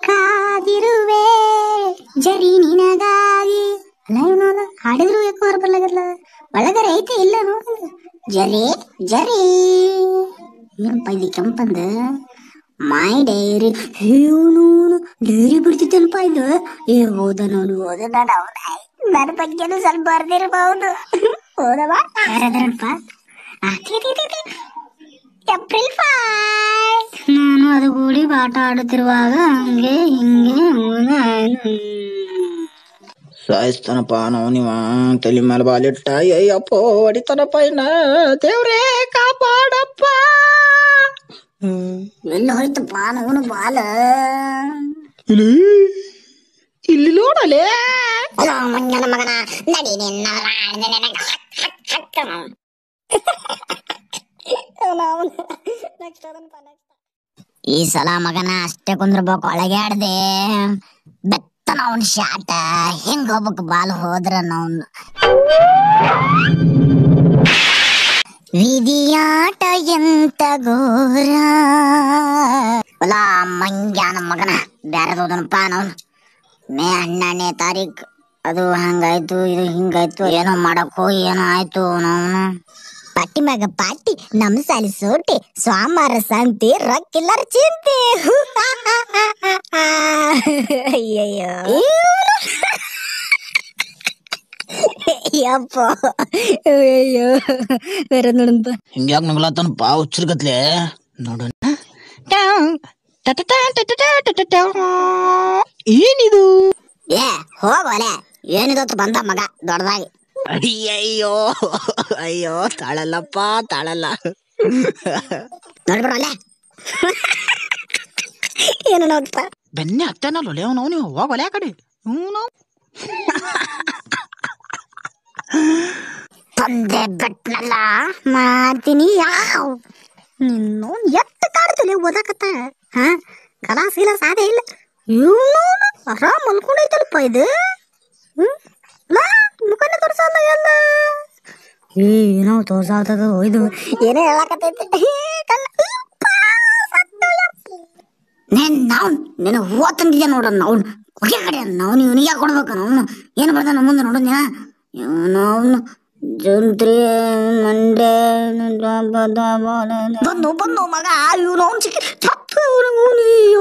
ಕಾದಿರುವೆ ಜರಿ ನಿನಗಾಗಿ. ಅಲ್ಲ ಇವನು ಹಾಡಿದ್ರು ಯಾಕೋ ಹೊರ ಬರ್ಲಾಗಲ್ಲ. ಒಳಗರೆ ಐತೆ ಇಲ್ಲ ನೋಡ. ಜರಿ ಜರಿ ಏನಪ್ಪ ಇಲ್ಲಿ ಕೆಂಪಂದ ಮೈ ಡೈರಿ. ಇವನು ಡೈರಿ ಬಿಡ್ತಿದ್ದಲ್ಪ ಇದು. ಹೌದ ನಾನು ಓದಲ್ಲ. ನನ್ನ ಬಗ್ಗೆನೂ ಸ್ವಲ್ಪ ಬರ್ದಿರಬಹುದು. ಓದವ ಯಾರಾದ್ರಪ್ಪ. ಏಪ್ರಿಲ್ 5 ನಾನು ಅದು ಕೂಡಿ ಆಟ ಆಡುತ್ತಿರುವಾಗ ಹಂಗೆ ಹಿಂಗೆ ಸಾಯಿಸ್ತಾನಪ್ಪ ನಾವು ನೀವ ತಲೆ ಮೇಲೆ ಬಾಲಿಟ್ಟ. ಅಯ್ಯಪ್ಪ ಹೊಡಿತಾನಪ್ಪ ಇನ್ನ. ದೇವ್ರೇ ಕಾಪಾಡಪ್ಪ. ಎಲ್ಲಿ ಹೋಯ್ತಪ್ಪ ಅವನು ಬಾಲ. ಇಲ್ಲಿ ನೋಡಲೇ ಮುಂಜಾನ ಮಗನ ನಡಿ ನಿನ್ನ. ಈ ಸಲ ಮಗನ ಅಷ್ಟೇ ಕುಂದ್ರಬೇಕು. ಒಳಗೆ ಆಡ್ದೆ ಬೆತ್ತನ ಅವನ್ ಶಾಟ. ಹೆಂಗ್ ಹೋಗ್ಬೇಕು ಬಾಲ್ ಹೋದ್ರ ನಾವು. ವಿಧಿಯಾಟ ಎಂತ ಘೋರ. ಹೊಲ ಮಂಗ್ಯಾನ ಮಗನ ಬ್ಯಾರದೋದನಪ್ಪ ನಾವು. ಮೇ 12ನೇ ತಾರೀಕು ಅದು ಹಂಗಾಯ್ತು ಇದು ಹಿಂಗಾಯ್ತು. ಏನೋ ಮಾಡಕ್ಕೋ ಏನೋ ಆಯ್ತು. ನಾವು ಪಾಟಿ ಮಗ ಪಾಟಿ ನಮ್ ಸಾಲಿ ಸೋಟಿ. ಸ್ವಾಮಾರ ಸಂತಿ ರೊಕ್ಕಿಲ್ಲರ ಚಿಂತೆ. ಅಯ್ಯಯ್ಯೋ ಯಪ್ಪ ಅಯ್ಯೋ ಬೇರೆ ನೋಡಂತ. ಹಿಂಗ್ಯಾಕ ನಗ್ಲಾತನಪ್ಪ ಹುಚ್ಚರ್ಗತ್ಲೆ ನೋಡೋಣ. ಏನಿದು? ಏ ಹೋಗೋಲೆ ಏನಿದತ್ತು ಬಂದ ಮಗ ದೊಡ್ಡದಾಗಿ. ಅಯ್ಯಯ್ಯೋ ಅಯ್ಯೋ ತಾಳಲ್ಲಪ್ಪ ತಾಳಲ್ಲ. ನೋಡ್ಬಿಡೋಲೆ ಏನು ನೋಡ್ತಾ ಬೆನ್ನೆ ಹತ್ತೇನಲ್ಲ ಅವನು. ನೀವು ಹೋಗೋಲೆ ಆ ಕಡೆ. ಇವನು ತಂದೆ ಬೆಟ್ನಲ್ಲ ಮಾಡ್ತೀನಿ. ಯಾವ ನಿನ್ನು ಎಟ್ಟು ಕಾಡ್ತೀನಿ ಓದಾಕತ್ತ. ಹಾ ಕಲಾಸ್ ಗಿಲಾಸ್ ಅದೇ ಇಲ್ಲ. ಇವನು ಆರಾಮ್ ಮಲ್ಕೊಂಡೈತಲ್ಪ ಇದು. ಮುಖನ ತೋರ್ಸಲ್ಲ ಎಲ್ಲ. ಏನೋ ತೋರ್ಸಾತದ ಇದು. ಏನೇ ಹೇಳಕತ್ತೈತಿ. ನಿನ್ನ ಹೂವ ತಂದಿದ್ದೆ ನೋಡ. ಅವ್ನು ಹೊಗೆ ಕಡೆ ನಾವು ಇವನಿಗೆ ಕೊಡ್ಬೇಕು. ಅವನು ಏನು ಬರ್ತಾನ ಮುಂದೆ ನೋಡೋಣ. ಇವನು ಜಂತ್ರಿ ಮಂಡೆ ಬಂದು ಬಂದು ಮಗ. ಇವನು ಅವ್ನು ಚಿಕ್ಕ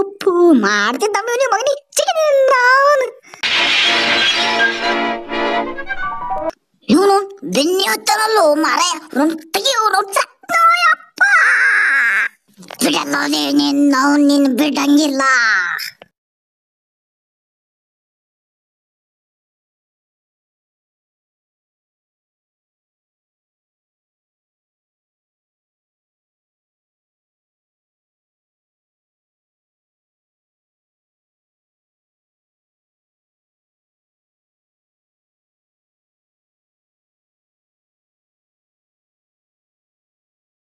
ಅಪ್ಪು ಮಾಡ್ತಿದ್ದ ಮಗನಿ ಚಿಕ್ಕ. ಇವನು ಬೆನ್ನಿ ಹತ್ತನಲ್ಲೋ ಮಾರೆ. ಬಿಡಲ್ಲ ನಿನ್ನ ಬಿಡಂಗಿಲ್ಲ.